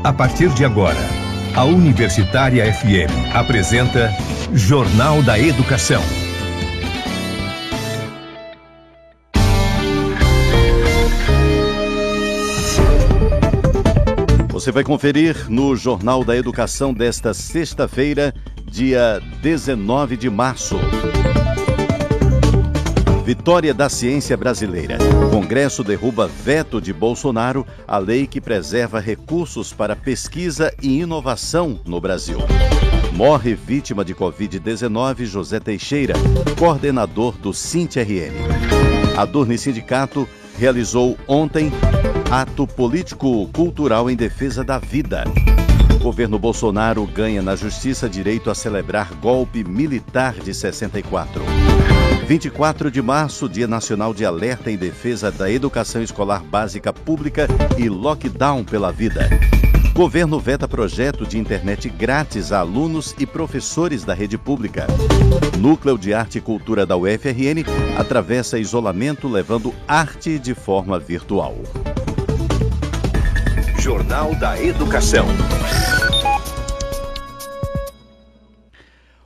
A partir de agora, a Universitária FM apresenta Jornal da Educação. Você vai conferir no Jornal da Educação desta sexta-feira, dia 19 de março. Vitória da ciência brasileira. O Congresso derruba veto de Bolsonaro à lei que preserva recursos para pesquisa e inovação no Brasil. Morre vítima de Covid-19 José Teixeira, coordenador do SINT-RN. A Adurni Sindicato realizou ontem ato político-cultural em defesa da vida. O governo Bolsonaro ganha na justiça direito a celebrar golpe militar de 64. 24 de março, Dia Nacional de Alerta em Defesa da Educação Escolar Básica Pública e Lockdown pela Vida. Governo veta projeto de internet grátis a alunos e professores da rede pública. Núcleo de Arte e Cultura da UFRN atravessa isolamento levando arte de forma virtual. Jornal da Educação.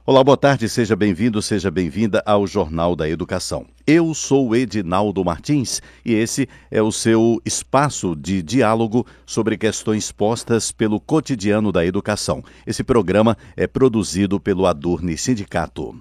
Olá, boa tarde, seja bem-vindo, seja bem-vinda ao Jornal da Educação. Eu sou o Edinaldo Martins e esse é o seu espaço de diálogo sobre questões postas pelo cotidiano da educação. Esse programa é produzido pelo Adurni Sindicato.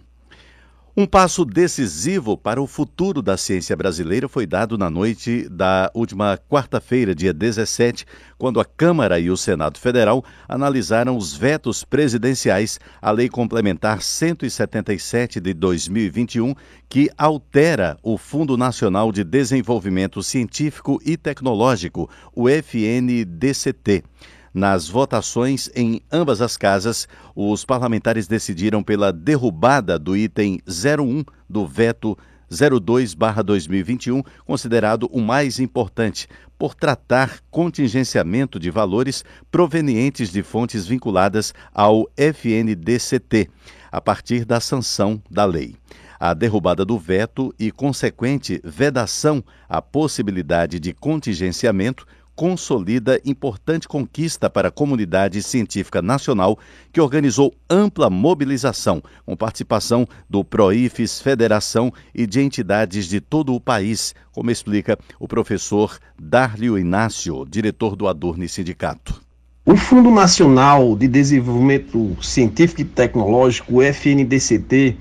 Um passo decisivo para o futuro da ciência brasileira foi dado na noite da última quarta-feira, dia 17, quando a Câmara e o Senado Federal analisaram os vetos presidenciais à Lei Complementar 177 de 2021, que altera o Fundo Nacional de Desenvolvimento Científico e Tecnológico, o FNDCT. Nas votações em ambas as casas, os parlamentares decidiram pela derrubada do item 01 do veto 02/2021, considerado o mais importante, por tratar contingenciamento de valores provenientes de fontes vinculadas ao FNDCT, a partir da sanção da lei. A derrubada do veto e consequente vedação à possibilidade de contingenciamento consolida importante conquista para a comunidade científica nacional, que organizou ampla mobilização, com participação do PROIFES, Federação e de entidades de todo o país, como explica o professor Dárlio Inácio, diretor do Adurni Sindicato. O Fundo Nacional de Desenvolvimento Científico e Tecnológico, o FNDCT,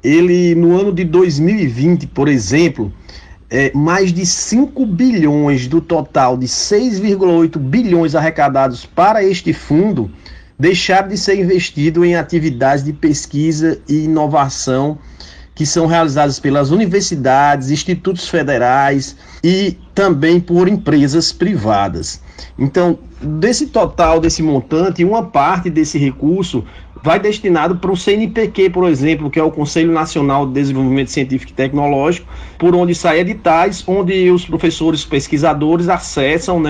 ele no ano de 2020, por exemplo, mais de 5 bilhões do total de 6,8 bilhões arrecadados para este fundo deixaram de ser investido em atividades de pesquisa e inovação que são realizadas pelas universidades, institutos federais e também por empresas privadas. Então, desse total, desse montante, uma parte desse recurso vai destinado para o CNPq, por exemplo, que é o Conselho Nacional de Desenvolvimento Científico e Tecnológico, por onde saem editais, onde os professores pesquisadores acessam,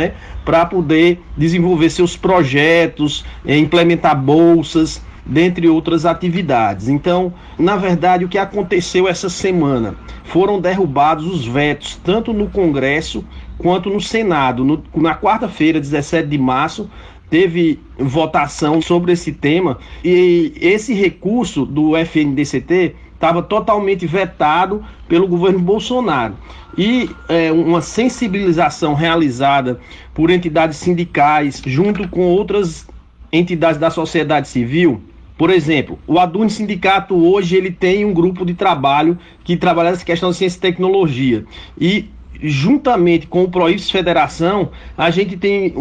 para poder desenvolver seus projetos, implementar bolsas, dentre outras atividades. Então, na verdade, o que aconteceu essa semana? Foram derrubados os vetos, tanto no Congresso quanto no Senado. Na quarta-feira, 17 de março, teve votação sobre esse tema e esse recurso do FNDCT estava totalmente vetado pelo governo Bolsonaro. E uma sensibilização realizada por entidades sindicais, junto com outras entidades da sociedade civil. Por exemplo, o Adurni Sindicato hoje ele tem um grupo de trabalho que trabalha essa questão de ciência e tecnologia. E juntamente com o PROIFES Federação, a gente tem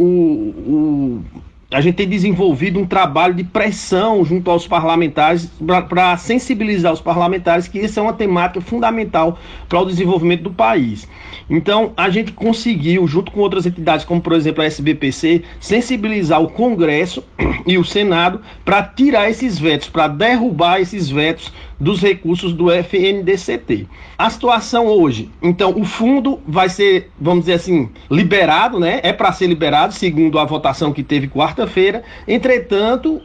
desenvolvido um trabalho de pressão junto aos parlamentares para sensibilizar os parlamentares que isso é uma temática fundamental para o desenvolvimento do país. Então, a gente conseguiu, junto com outras entidades, como por exemplo a SBPC, sensibilizar o Congresso e o Senado para tirar esses vetos, para derrubar esses vetos dos recursos do FNDCT. A situação hoje, então, o fundo vai ser, vamos dizer assim, liberado, é para ser liberado, segundo a votação que teve quarta-feira. Entretanto,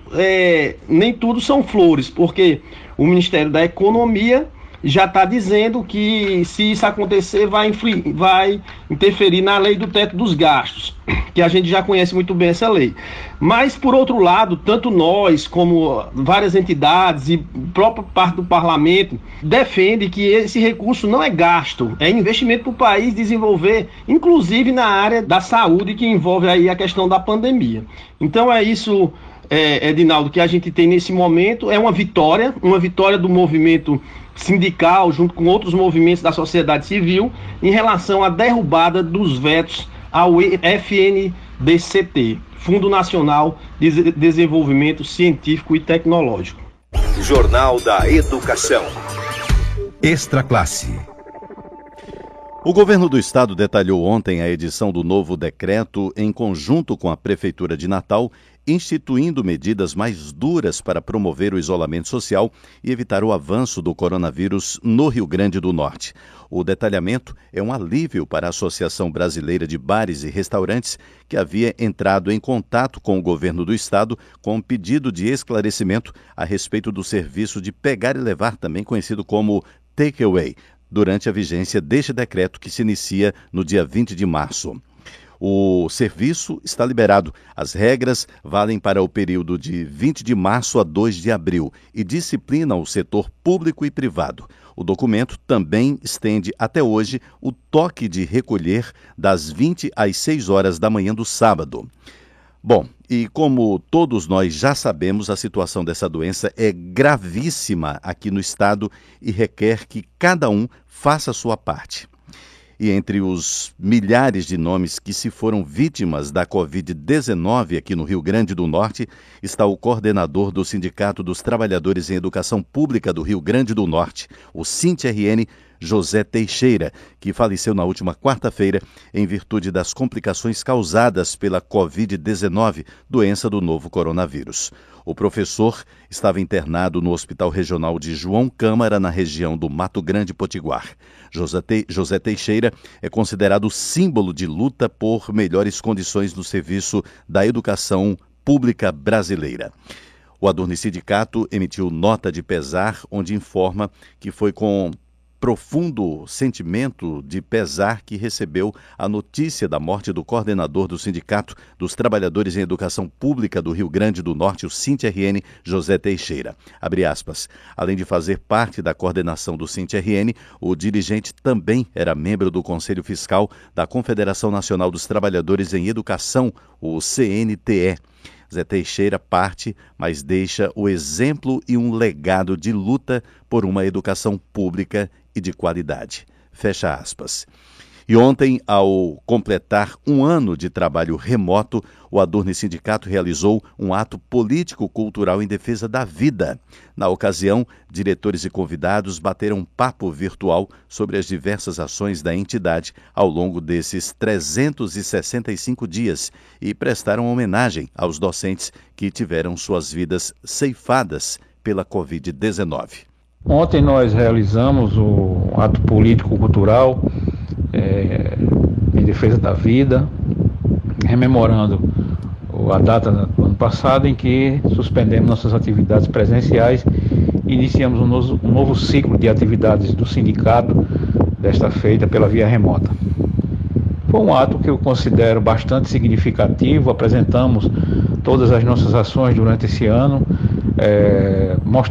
nem tudo são flores, porque o Ministério da Economia já está dizendo que, se isso acontecer, vai interferir na lei do teto dos gastos, que a gente já conhece muito bem essa lei. Mas, por outro lado, tanto nós como várias entidades e própria parte do parlamento defende que esse recurso não é gasto, é investimento para o país desenvolver, inclusive na área da saúde, que envolve aí a questão da pandemia. Então é isso, Edinaldo, que a gente tem nesse momento. É uma vitória do movimento sindical, junto com outros movimentos da sociedade civil, em relação à derrubada dos vetos ao FNDCT, Fundo Nacional de Desenvolvimento Científico e Tecnológico. Jornal da Educação. Extra Classe. O governo do estado detalhou ontem a edição do novo decreto em conjunto com a Prefeitura de Natal, instituindo medidas mais duras para promover o isolamento social e evitar o avanço do coronavírus no Rio Grande do Norte. O detalhamento é um alívio para a Associação Brasileira de Bares e Restaurantes, que havia entrado em contato com o governo do estado com um pedido de esclarecimento a respeito do serviço de pegar e levar, também conhecido como takeaway, durante a vigência deste decreto, que se inicia no dia 20 de março. O serviço está liberado. As regras valem para o período de 20 de março a 2 de abril e disciplinam o setor público e privado. O documento também estende até hoje o toque de recolher das 20 às 6 horas da manhã do sábado. Bom, e como todos nós já sabemos, a situação dessa doença é gravíssima aqui no estado e requer que cada um faça a sua parte. E entre os milhares de nomes que se foram vítimas da Covid-19 aqui no Rio Grande do Norte, está o coordenador do Sindicato dos Trabalhadores em Educação Pública do Rio Grande do Norte, o SINT-RN, José Teixeira, que faleceu na última quarta-feira em virtude das complicações causadas pela Covid-19, doença do novo coronavírus. O professor estava internado no Hospital Regional de João Câmara, na região do Mato Grande Potiguar. José Teixeira é considerado símbolo de luta por melhores condições no serviço da educação pública brasileira. O Adurne Sindicato emitiu nota de pesar, onde informa que foi com profundo sentimento de pesar que recebeu a notícia da morte do coordenador do Sindicato dos Trabalhadores em Educação Pública do Rio Grande do Norte, o SINT-RN, José Teixeira. Abre aspas. Além de fazer parte da coordenação do SINT-RN, o dirigente também era membro do Conselho Fiscal da Confederação Nacional dos Trabalhadores em Educação, o CNTE. Zé Teixeira parte, mas deixa o exemplo e um legado de luta por uma educação pública e de qualidade. Fecha aspas. E ontem, ao completar um ano de trabalho remoto, o Adurne Sindicato realizou um ato político-cultural em defesa da vida. Na ocasião, diretores e convidados bateram um papo virtual sobre as diversas ações da entidade ao longo desses 365 dias e prestaram homenagem aos docentes que tiveram suas vidas ceifadas pela Covid-19. Ontem nós realizamos o ato político-cultural em defesa da vida, rememorando a data do ano passado em que suspendemos nossas atividades presenciais e iniciamos um novo ciclo de atividades do sindicato, desta feita pela via remota. Foi um ato que eu considero bastante significativo. Apresentamos todas as nossas ações durante esse ano,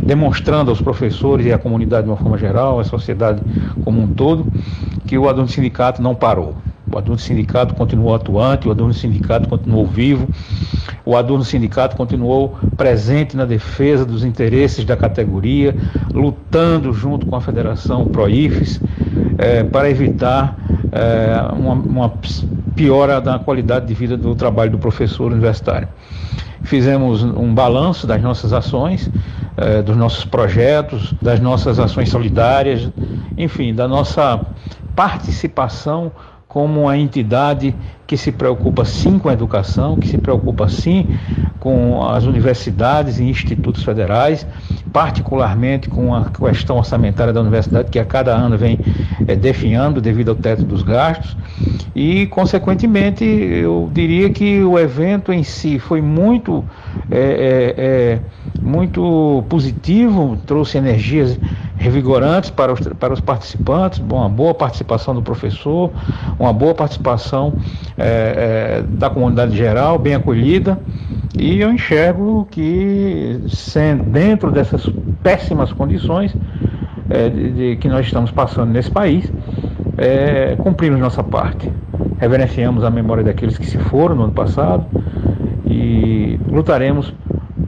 demonstrando aos professores e à comunidade de uma forma geral, à sociedade como um todo, que o Adurne Sindicato não parou. O Adurne Sindicato continuou atuante, o Adurne Sindicato continuou vivo, o Adurne Sindicato continuou presente na defesa dos interesses da categoria, lutando junto com a Federação Proifes para evitar uma piora da qualidade de vida do trabalho do professor universitário. Fizemos um balanço das nossas ações, dos nossos projetos, das nossas ações solidárias, enfim, da nossa participação como uma entidade que se preocupa sim com a educação, que se preocupa sim com as universidades e institutos federais, particularmente com a questão orçamentária da universidade, que a cada ano vem definhando devido ao teto dos gastos. E, consequentemente, eu diria que o evento em si foi muito positivo, trouxe energias revigorantes para os participantes, uma boa participação do professor, uma boa participação da comunidade geral, bem acolhida, e eu enxergo que dentro dessas péssimas condições que nós estamos passando nesse país, cumprimos nossa parte. Reverenciamos a memória daqueles que se foram no ano passado e lutaremos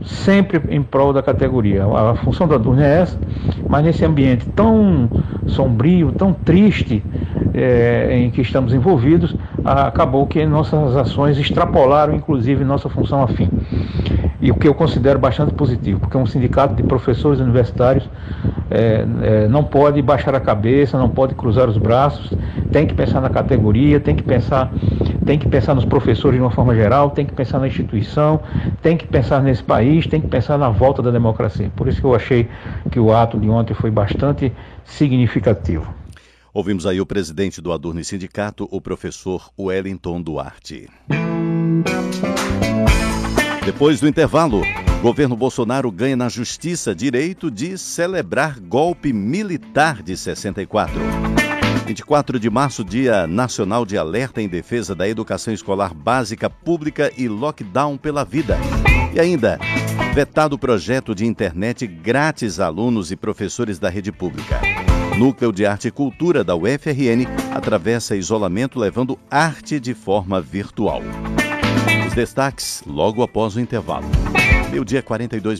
sempre em prol da categoria. A função da Adurne é essa, mas nesse ambiente tão sombrio, tão triste em que estamos envolvidos, acabou que nossas ações extrapolaram inclusive nossa função afim. E o que eu considero bastante positivo, porque um sindicato de professores universitários não pode baixar a cabeça, não pode cruzar os braços, tem que pensar na categoria, tem que pensar nos professores de uma forma geral, tem que pensar na instituição, tem que pensar nesse país, tem que pensar na volta da democracia. Por isso que eu achei que o ato de ontem foi bastante significativo. Ouvimos aí o presidente do Adurne Sindicato, o professor Wellington Duarte. Depois do intervalo, governo Bolsonaro ganha na justiça direito de celebrar golpe militar de 64. 24 de março, Dia Nacional de Alerta em Defesa da Educação Escolar Básica Pública e Lockdown pela Vida. E ainda, vetado o projeto de internet grátis a alunos e professores da rede pública. Núcleo de Arte e Cultura da UFRN atravessa isolamento levando arte de forma virtual. Os destaques logo após o intervalo. 12h42.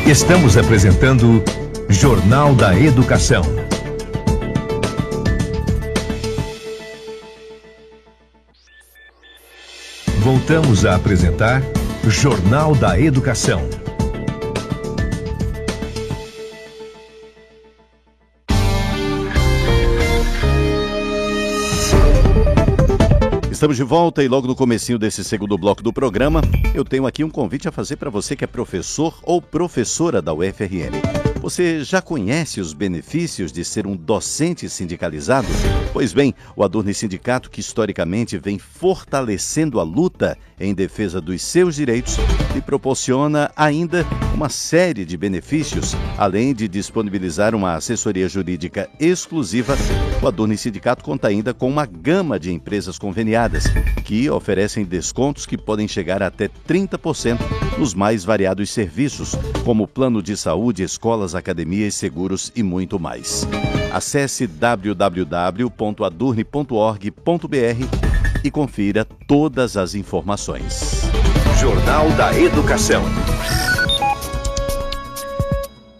Estamos apresentando Jornal da Educação. Voltamos a apresentar Jornal da Educação. Estamos de volta e logo no comecinho desse segundo bloco do programa, eu tenho aqui um convite a fazer para você que é professor ou professora da UFRN. Você já conhece os benefícios de ser um docente sindicalizado? Pois bem, o Adurne Sindicato, que historicamente vem fortalecendo a luta em defesa dos seus direitos, lhe proporciona ainda uma série de benefícios, além de disponibilizar uma assessoria jurídica exclusiva. O Adurne Sindicato conta ainda com uma gama de empresas conveniadas, que oferecem descontos que podem chegar até 30% nos mais variados serviços, como plano de saúde, escolas, academias, seguros e muito mais. Acesse www.adurne.org.br e confira todas as informações. Jornal da Educação.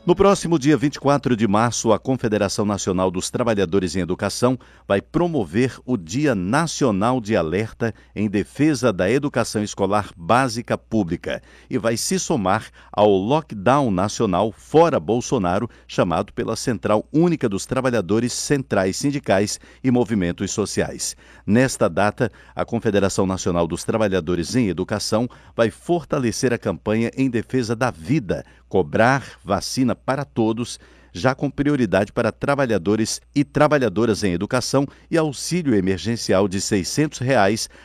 No próximo dia 24 de março, a Confederação Nacional dos Trabalhadores em Educação vai promover o Dia Nacional de Alerta em Defesa da Educação Escolar Básica Pública e vai se somar ao lockdown nacional fora Bolsonaro, chamado pela Central Única dos Trabalhadores, Centrais Sindicais e Movimentos Sociais. Nesta data, a Confederação Nacional dos Trabalhadores em Educação vai fortalecer a campanha em defesa da vida, cobrar vacina para todos, já com prioridade para trabalhadores e trabalhadoras em educação e auxílio emergencial de R$ 600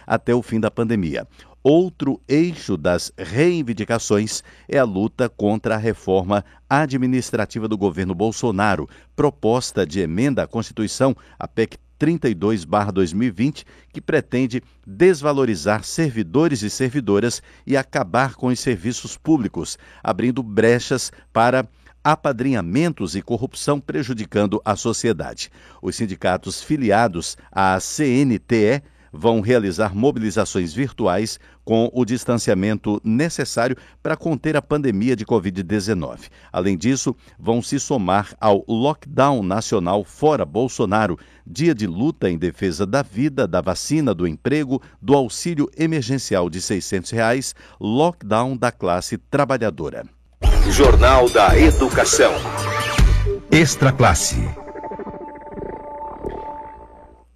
até o fim da pandemia. Outro eixo das reivindicações é a luta contra a reforma administrativa do governo Bolsonaro, proposta de emenda à Constituição, a PEC 32/2020, que pretende desvalorizar servidores e servidoras e acabar com os serviços públicos, abrindo brechas para apadrinhamentos e corrupção, prejudicando a sociedade. Os sindicatos filiados à CNTE vão realizar mobilizações virtuais com o distanciamento necessário para conter a pandemia de Covid-19. Além disso, vão se somar ao lockdown nacional fora Bolsonaro, dia de luta em defesa da vida, da vacina, do emprego, do auxílio emergencial de R$ 600, lockdown da classe trabalhadora. Jornal da Educação. Extra Classe.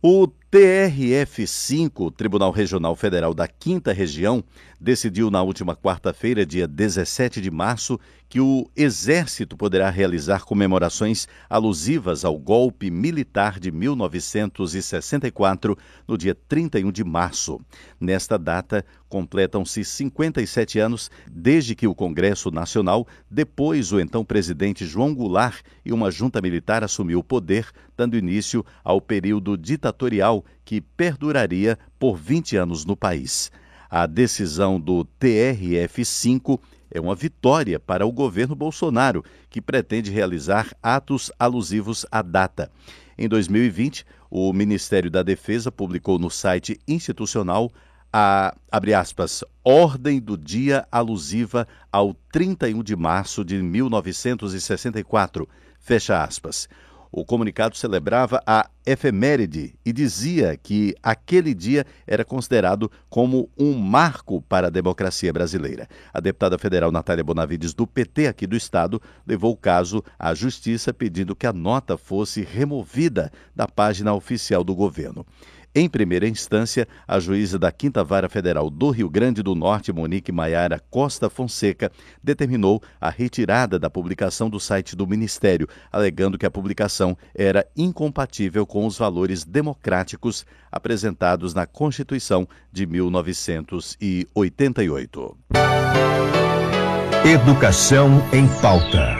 O TRF5, Tribunal Regional Federal da 5ª Região, decidiu na última quarta-feira, dia 17 de março, que o Exército poderá realizar comemorações alusivas ao golpe militar de 1964, no dia 31 de março. Nesta data, completam-se 57 anos desde que o Congresso Nacional, depois o então presidente João Goulart e uma junta militar assumiu o poder, dando início ao período ditatorial que perduraria por 20 anos no país. A decisão do TRF-5 é uma vitória para o governo Bolsonaro, que pretende realizar atos alusivos à data. Em 2020, o Ministério da Defesa publicou no site institucional a, abre aspas, Ordem do Dia Alusiva ao 31 de março de 1964, fecha aspas. O comunicado celebrava a efeméride e dizia que aquele dia era considerado como um marco para a democracia brasileira. A deputada federal Natália Bonavides, do PT aqui do estado, levou o caso à justiça pedindo que a nota fosse removida da página oficial do governo. Em primeira instância, a juíza da 5ª Vara Federal do Rio Grande do Norte, Monique Maiara Costa Fonseca, determinou a retirada da publicação do site do Ministério, alegando que a publicação era incompatível com os valores democráticos apresentados na Constituição de 1988. Educação em pauta.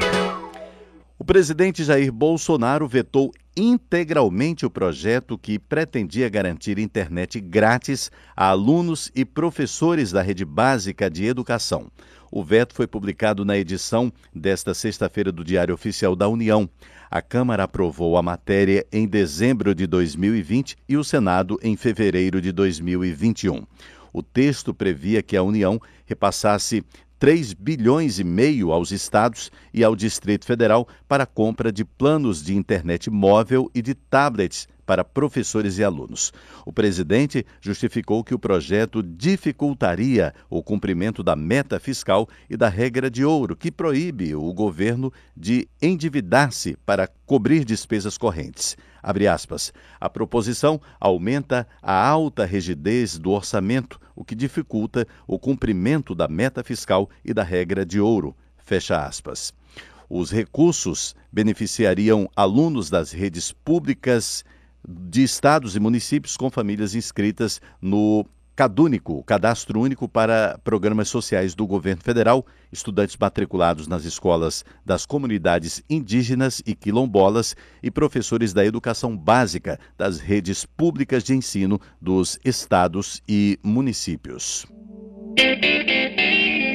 O presidente Jair Bolsonaro vetou integralmente o projeto que pretendia garantir internet grátis a alunos e professores da rede básica de educação. O veto foi publicado na edição desta sexta-feira do Diário Oficial da União. A Câmara aprovou a matéria em dezembro de 2020 e o Senado em fevereiro de 2021. O texto previa que a União repassasse 3,5 bilhões aos estados e ao Distrito Federal para a compra de planos de internet móvel e de tablets para professores e alunos. O presidente justificou que o projeto dificultaria o cumprimento da meta fiscal e da regra de ouro, que proíbe o governo de endividar-se para cobrir despesas correntes. Abre aspas, a proposição aumenta a alta rigidez do orçamento, o que dificulta o cumprimento da meta fiscal e da regra de ouro. Fecha aspas. Os recursos beneficiariam alunos das redes públicas de estados e municípios com famílias inscritas no CadÚnico, Cadastro Único para Programas Sociais do Governo Federal, estudantes matriculados nas escolas das comunidades indígenas e quilombolas e professores da educação básica das redes públicas de ensino dos estados e municípios.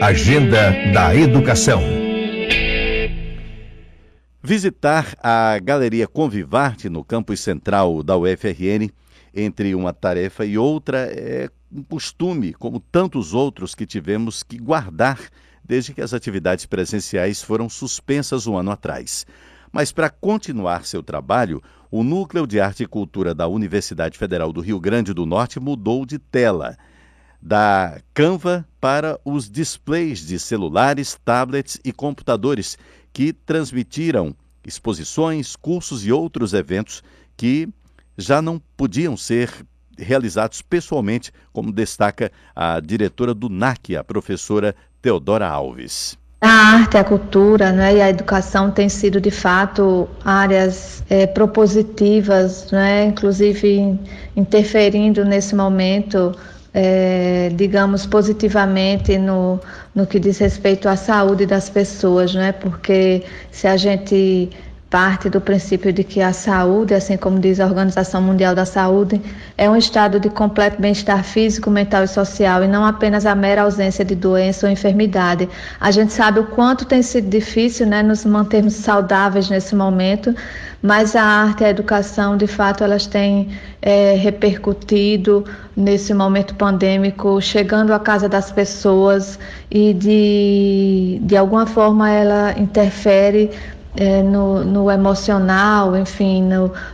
Agenda da Educação. Visitar a Galeria Convivarte no campus central da UFRN, entre uma tarefa e outra, é um costume, como tantos outros que tivemos que guardar desde que as atividades presenciais foram suspensas um ano atrás. Mas para continuar seu trabalho, o Núcleo de Arte e Cultura da Universidade Federal do Rio Grande do Norte mudou de tela, da Canva para os displays de celulares, tablets e computadores que transmitiram exposições, cursos e outros eventos que já não podiam ser realizados pessoalmente, como destaca a diretora do NAC, a professora Teodora Alves. A arte, a cultura, né, e a educação têm sido, de fato, áreas propositivas, né, inclusive interferindo nesse momento, digamos, positivamente no que diz respeito à saúde das pessoas, né, porque se a gente parte do princípio de que a saúde, assim como diz a Organização Mundial da Saúde, é um estado de completo bem-estar físico, mental e social, e não apenas a mera ausência de doença ou enfermidade. A gente sabe o quanto tem sido difícil, né, nos mantermos saudáveis nesse momento, mas a arte e a educação, de fato, elas têm repercutido nesse momento pandêmico, chegando à casa das pessoas e de alguma forma ela interfere no emocional, enfim,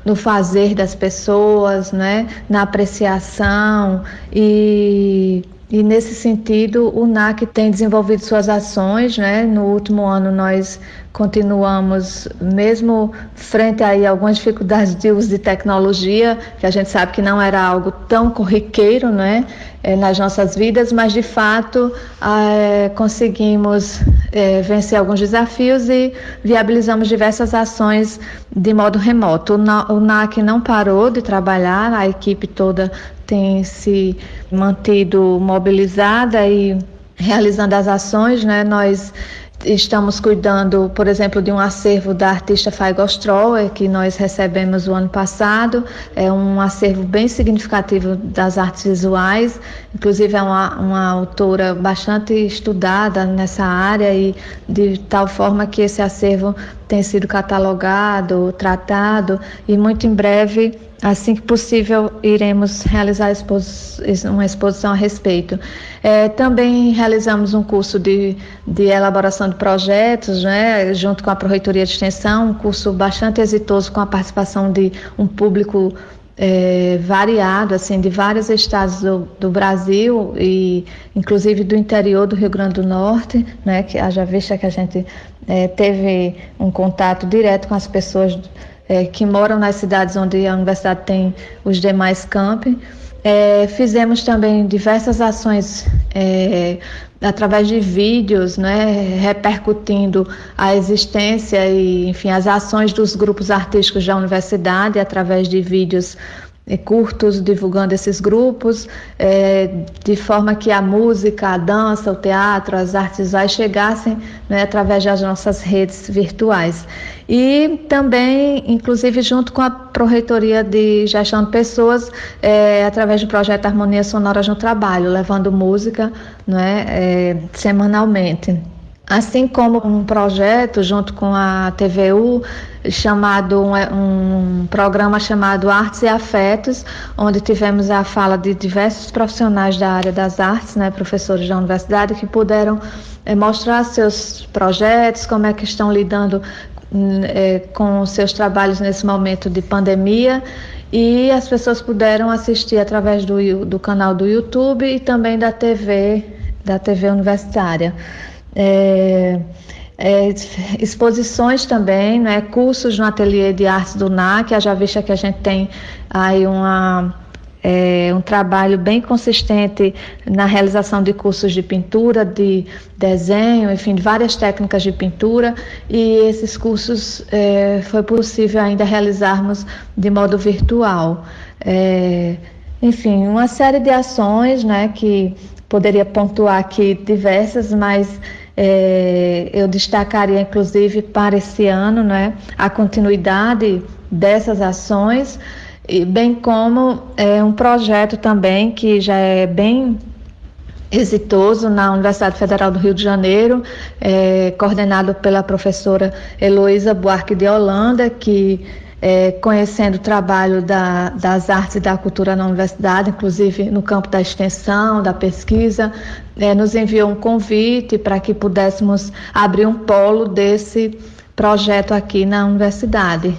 no fazer das pessoas, né? Na apreciação e E nesse sentido, o NAC tem desenvolvido suas ações, né? No último ano nós continuamos, mesmo frente aí a algumas dificuldades de uso de tecnologia, que a gente sabe que não era algo tão corriqueiro, né? Nas nossas vidas, mas de fato conseguimos vencer alguns desafios e viabilizamos diversas ações de modo remoto. O NAC não parou de trabalhar, a equipe toda tem se mantido mobilizada e realizando as ações, né? Nós estamos cuidando, por exemplo, de um acervo da artista Faigo Stroher, que nós recebemos o ano passado. É um acervo bem significativo das artes visuais, inclusive é uma autora bastante estudada nessa área, e de tal forma que esse acervo tem sido catalogado, tratado, e muito em breve, assim que possível, iremos realizar uma exposição a respeito. Também realizamos um curso de elaboração de projetos, né, junto com a Pró-Reitoria de Extensão, um curso bastante exitoso com a participação de um público variado, assim, de vários estados do Brasil, e inclusive do interior do Rio Grande do Norte, né, que haja vista que a gente teve um contato direto com as pessoas que moram nas cidades onde a universidade tem os demais campi. Fizemos também diversas ações através de vídeos, né, repercutindo a existência e, enfim, as ações dos grupos artísticos da universidade através de vídeos curtos, divulgando esses grupos, de forma que a música, a dança, o teatro, as artes visuais chegassem, né, através das nossas redes virtuais. E também, inclusive, junto com a Pró-Reitoria de Gestão de Pessoas, através do projeto Harmonia Sonoras no Trabalho, levando música, né, semanalmente. Assim como um projeto junto com a TVU, um programa chamado Artes e Afetos, onde tivemos a fala de diversos profissionais da área das artes, né, professores da universidade, que puderam mostrar seus projetos, como é que estão lidando com seus trabalhos nesse momento de pandemia, e as pessoas puderam assistir através do canal do YouTube e também da TV universitária. Exposições também, né, cursos no ateliê de artes do NAC, haja vista que a gente tem aí um trabalho bem consistente na realização de cursos de pintura, de desenho, enfim, de várias técnicas de pintura, e esses cursos foi possível ainda realizarmos de modo virtual. Enfim, uma série de ações, né, que poderia pontuar aqui diversas, mas eu destacaria, inclusive, para esse ano, né, a continuidade dessas ações, bem como um projeto também que já é bem exitoso na Universidade Federal do Rio de Janeiro, coordenado pela professora Heloísa Buarque de Holanda, que conhecendo o trabalho das artes e da cultura na universidade, inclusive no campo da extensão, da pesquisa, nos enviou um convite para que pudéssemos abrir um polo desse projeto aqui na universidade.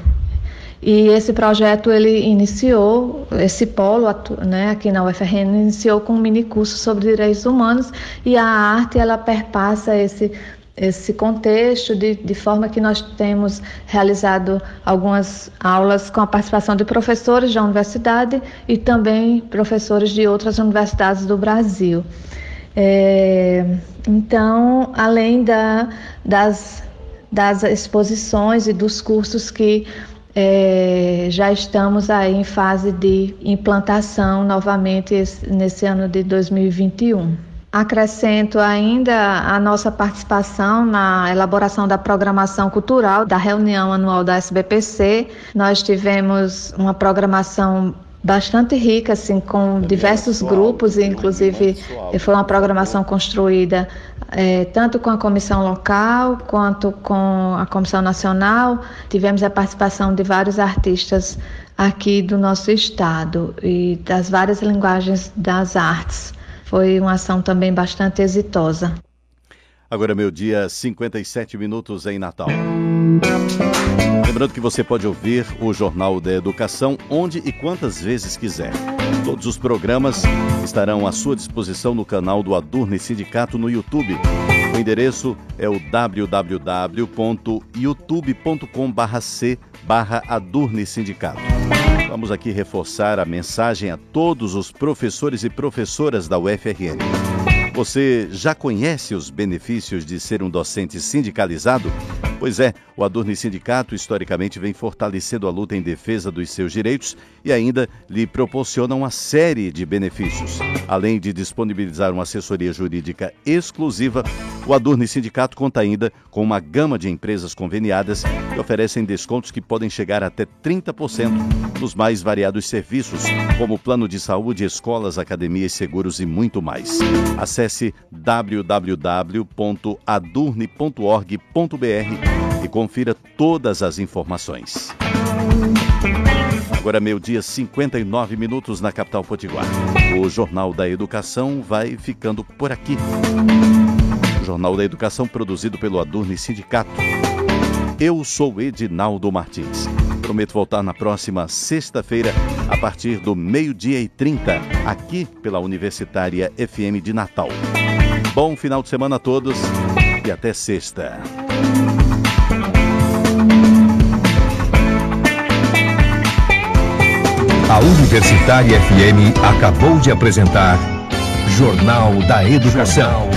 E esse projeto, ele iniciou, esse polo, né, aqui na UFRN, iniciou com um mini curso sobre direitos humanos, e a arte, ela perpassa esse contexto, de forma que nós temos realizado algumas aulas com a participação de professores da universidade e também professores de outras universidades do Brasil. Então, além das exposições e dos cursos que já estamos aí em fase de implantação novamente nesse ano de 2021. Acrescento ainda a nossa participação na elaboração da programação cultural da reunião anual da SBPC. Nós tivemos uma programação bastante rica, assim, com diversos grupos, e inclusive foi uma programação construída tanto com a comissão local quanto com a comissão nacional. Tivemos a participação de vários artistas aqui do nosso estado e das várias linguagens das artes. Foi uma ação também bastante exitosa. Agora, 12h57 em Natal. Lembrando que você pode ouvir o Jornal da Educação onde e quantas vezes quiser. Todos os programas estarão à sua disposição no canal do Adurni Sindicato no YouTube. O endereço é o www.youtube.com/c/Adurni Sindicato. Vamos aqui reforçar a mensagem a todos os professores e professoras da UFRN. Você já conhece os benefícios de ser um docente sindicalizado? Pois é, o Adurni Sindicato historicamente vem fortalecendo a luta em defesa dos seus direitos e ainda lhe proporciona uma série de benefícios. Além de disponibilizar uma assessoria jurídica exclusiva, o Adurni Sindicato conta ainda com uma gama de empresas conveniadas que oferecem descontos que podem chegar até 30% nos mais variados serviços, como plano de saúde, escolas, academias, seguros e muito mais. Acesse www.adurni.org.br e confira todas as informações. Agora meio-dia, 59 minutos na capital potiguar. O Jornal da Educação vai ficando por aqui. O Jornal da Educação produzido pelo Adurni Sindicato. Eu sou Edinaldo Martins. Prometo voltar na próxima sexta-feira, a partir do 12h30, aqui pela Universitária FM de Natal. Bom final de semana a todos e até sexta. A Universitária FM acabou de apresentar Jornal da Educação.